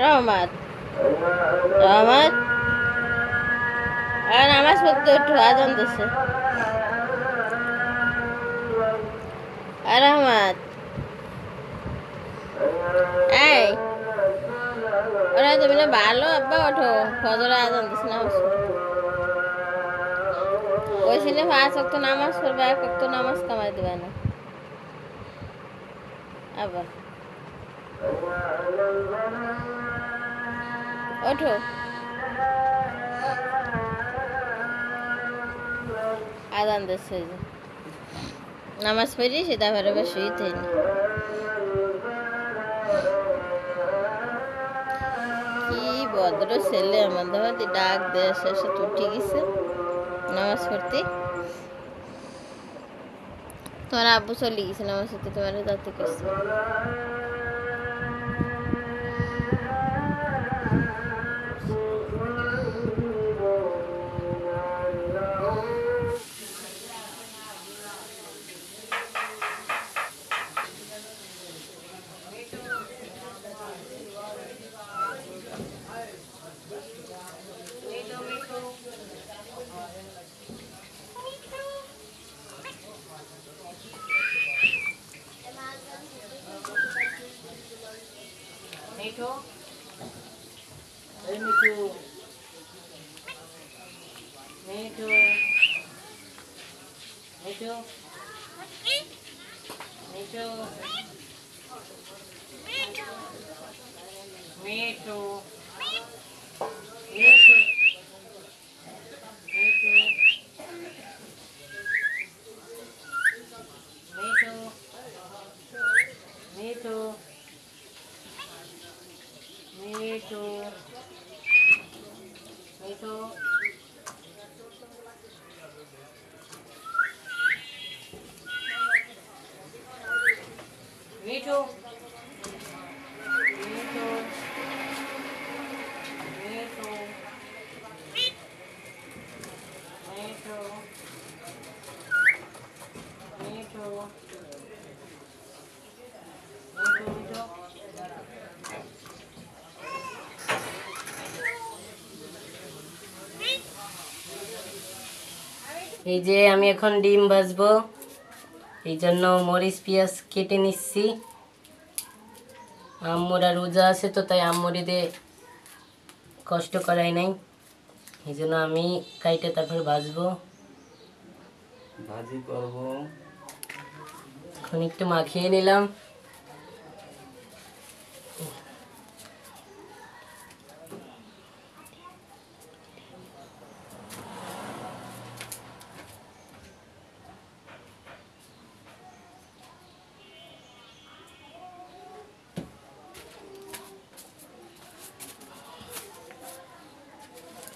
রহমত রহমত আর নামাজ পড়তে একটু আজান দিচ্ছে। আর রহমত এই ওরা তুমি না ভালো আব্বা ওঠো, ফজরে আজান দিচ্ছে নামাজ পড়ো। ওইখানে 5 ওয়াক্ত নামাজ পড়বে, 1 ওয়াক্ত নামাজ কামাই দেবে না আবার। ওঠো আজান দিচ্ছে যে নামাজ পড়ি সেটা ঘরে বসে শুইতেনি। কি ভদ্র ছেলে আমাদের হয়তো ডাক দেয় শেষে তো উঠে গেছে নামাজ পড়তে। তোমার আব্বু চলে গেছে নামাজ পড়তে, তোমার যাতে করছে। মিঠু, এই মিঠু, মিঠু, মিঠু, মিঠু, মিঠু, মিঠু, মিঠু, মিঠু, মিঠু, মিঠু, মিঠু, মিঠু, মিঠু, মিঠু, মিঠু, এই যে আমি এখন ডিম ভাজবো, এই জন্য মরিচ পেঁয়াজ কেটে নিচ্ছি। আম্মুরা রোজা আছে তো তাই আম্মুরিতে কষ্ট করাই নাই, এই জন্য আমি কাইটে তারপর ভাজবো, ভাজি করব। এখন একটু মাখিয়ে নিলাম।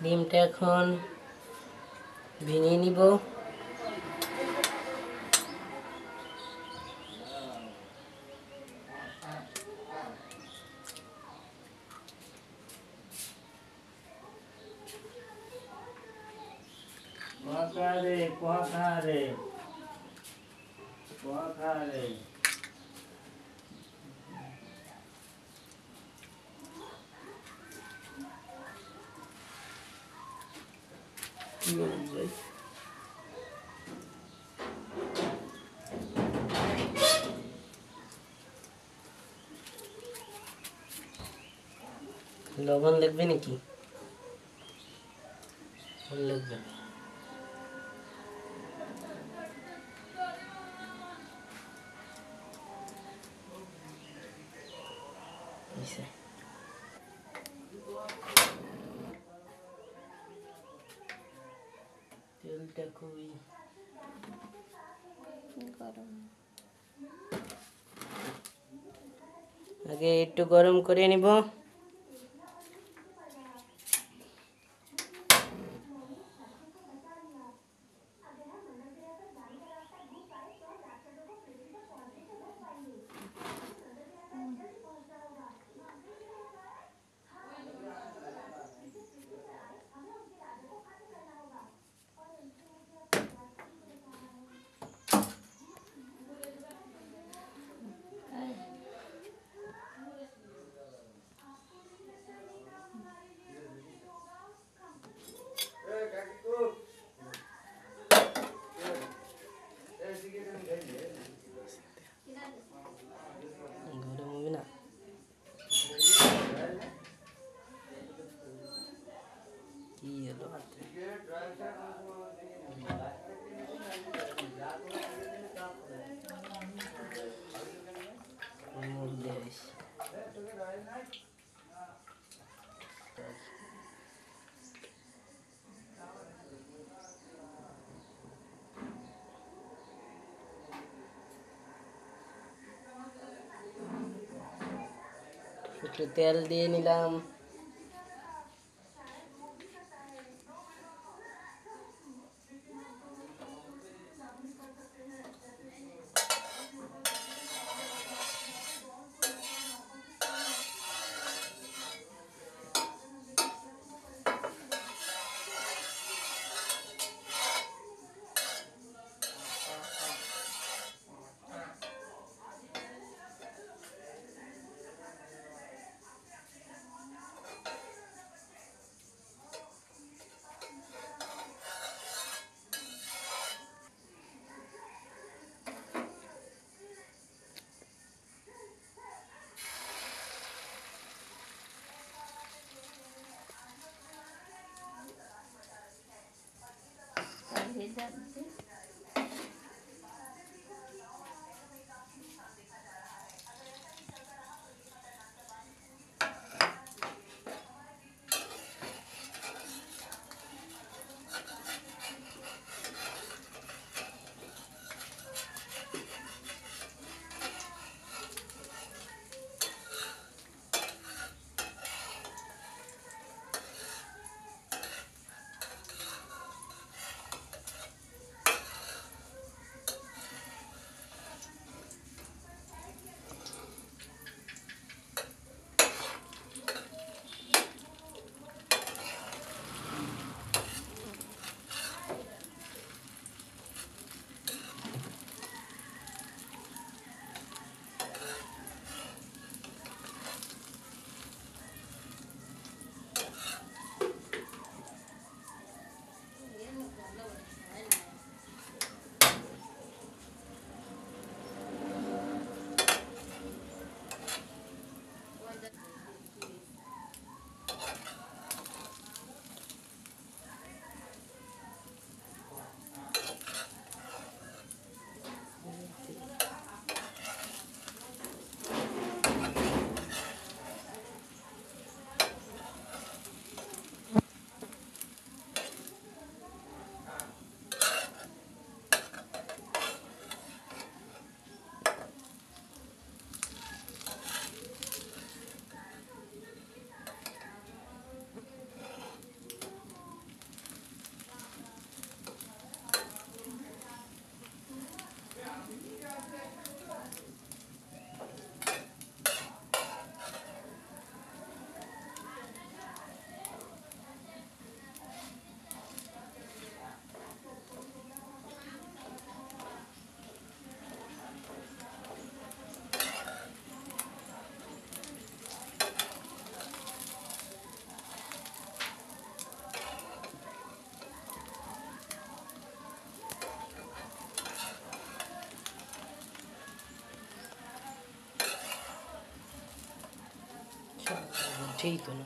ডিমটা এখন ভেঙে নিব। লবণ লাগবে নাকি? লাগবে। তেলটা খুবই গরম, আগে একটু গরম করে নিব। একটু তেল দিয়ে নিলাম। ঠিক তো না।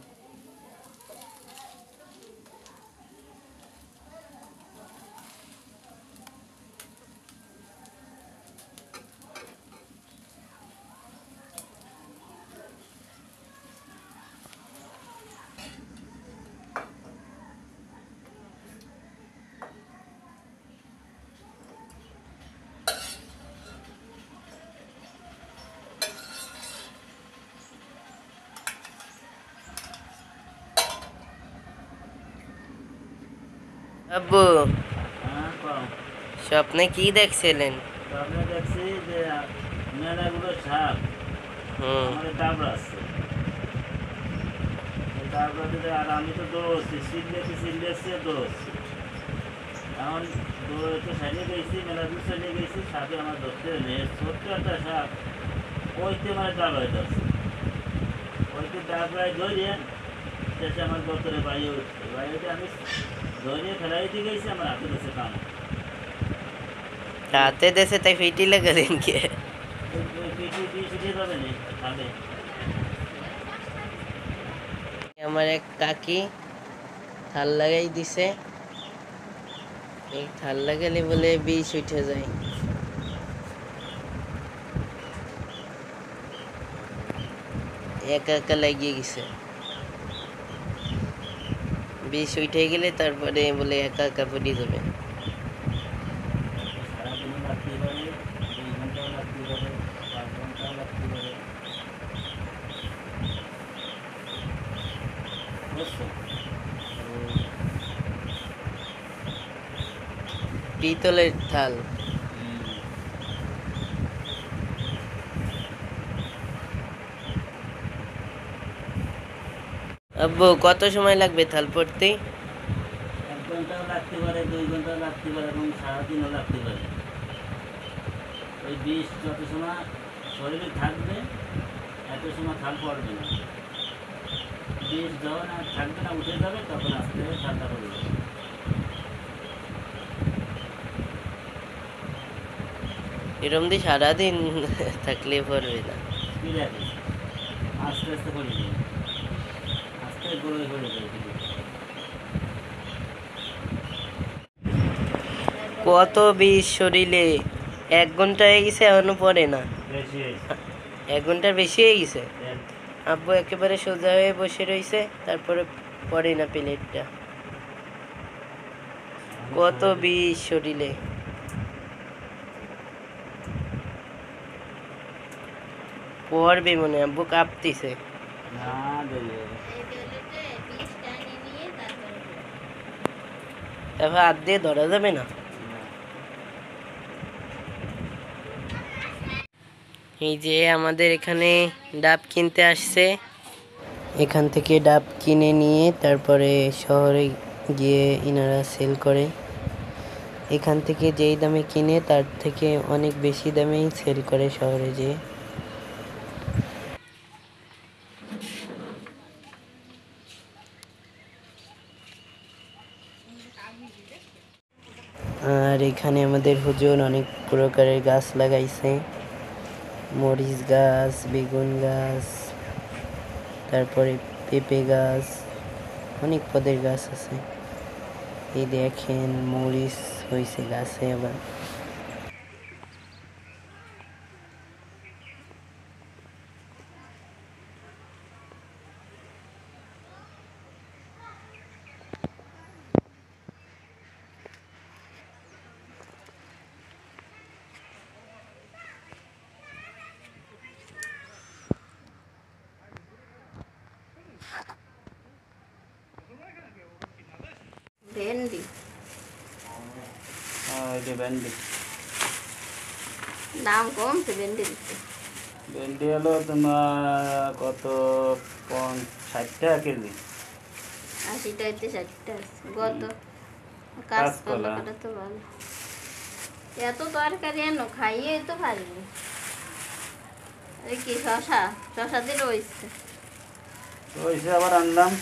আব্বু, স্বপ্নে কি দেখছিলেন? স্বপ্নে দেখছি যে মেলাগুলো সাপ আমাদের ডাবরা আসছে, ডাবরা দিলে আর আমি তো দৌড়ছি, সিলেছি দৌড়ছি। এখন দৌড়ে সাইডে গেছি, মেলা দূর সাইডে গেছি, সাপে আমার ধরতে নেই, ছোট্ট একটা সাপ ওইতে মানে ডাবরায় ধরছে, ওইতে ডাবরায় ধরিয়ে শেষে আমার গতরে বাইরে উঠছে, বাইরে আমি ধরিয়ে ফেলাইতে গেছি, আমার হাতে গেছে কাম। হাতে দেশে তাই ফিটি লাগালেন কে? আমার এক কাকি থাল লাগাই দিছে, এই থাল লাগালে বলে বিষ উঠে যায়। একা একা লাগিয়ে গেছে, বিষ উঠে গেলে তারপরে বলে একা একা পড়ে যাবে। বুঝছো? পিতলের থাল। হুম। আব্বু কত সময় লাগবে থাল পড়তে? 1 ঘন্টাও লাগতে পারে, 2 ঘন্টাও লাগতে পারে এবং সারাদিনও লাগতে পারে। ওই বিষ যত সময় শরীরে থাকবে এত সময় থাল পড়বে না। বিষ যখন আর থাকবে না, উঠে যাবে, তখন আস্তে ঠান্ডা পড়ে যাবে। এরম দিয়ে সারাদিন থাকলে পড়বে না। কি লাগে আস্তে আস্তে পড়ে যাবে, আস্তে গড়ে পড়ে যাবে। কত বিষ শরীরে, 1 ঘন্টা হয়ে গেছে এখনো পড়ে না। বেশি হয়েছে। 1 ঘন্টার বেশি হয়ে গেছে। আব্বু একেবারে সোজা হয়ে বসে রয়েছে, তারপরে পড়ে না প্লেটটা। কত বিষ শরীরে। পড়বে মনে হয়, আব্বু কাঁপতেছে। না দেরি হবে। তারপর হাত দিয়ে ধরা যাবে না। এই যে আমাদের এখানে ডাব কিনতে আসছে, এখান থেকে ডাব কিনে নিয়ে তারপরে শহরে গিয়ে ইনারা সেল করে। এখান থেকে যেই দামে কিনে তার থেকে অনেক বেশি দামেই সেল করে শহরে যেয়ে। আর এখানে আমাদের হুজুর অনেক প্রকারের গাছ লাগাইছে, মরিচ গাছ, বেগুন গাছ, তারপরে পেঁপে গাছ, অনেক পদের গাছ আছে। এই দেখেন মরিচ হয়েছে গাছে আবার। ভেন্ডি এটা ভেন্ডি। দাম কমছে ভেন্ডি দিতে। ভেন্ডি হলো তোমার কত, 60 টাকা কেজি। 80 টাইতে 60টা গত কাঁচকলা। কাঁচকলা তো ভালো। এত তরকারি এনো খাইয়ে তো পারিনি। এই কি শশা, শশা দিয়ে রয়েছে। তো এসে আবার আনলাম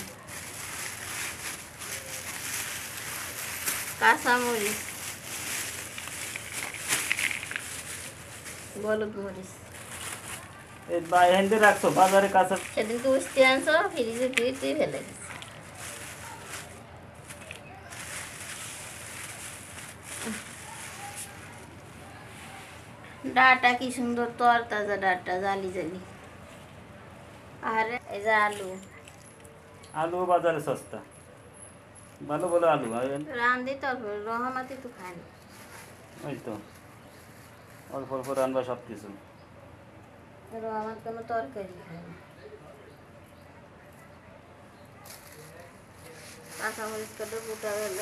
কাঁচামরিচ, হলুদ মরিচ। এই বাইরে রাখছো বাজারে কাঁচা। সেদিন তো উঠতে আনছো, ফ্রিজে দিয়ে দিয়ে ফেলে দিচ্ছি। ডাটা কি সুন্দর তর তাজা ডাটা, জালি জালি। আর এই যে আলু, আলু বাজারে সস্তা, ভালো ভালো আলু। রান্ধি তো রহমাতি তো খায় না। ওই তো অল্প অল্প রান্না সব কিছু। রহমাত কোনো তরকারি খায় না। কাঁচামরিচ কত গোটা হলো।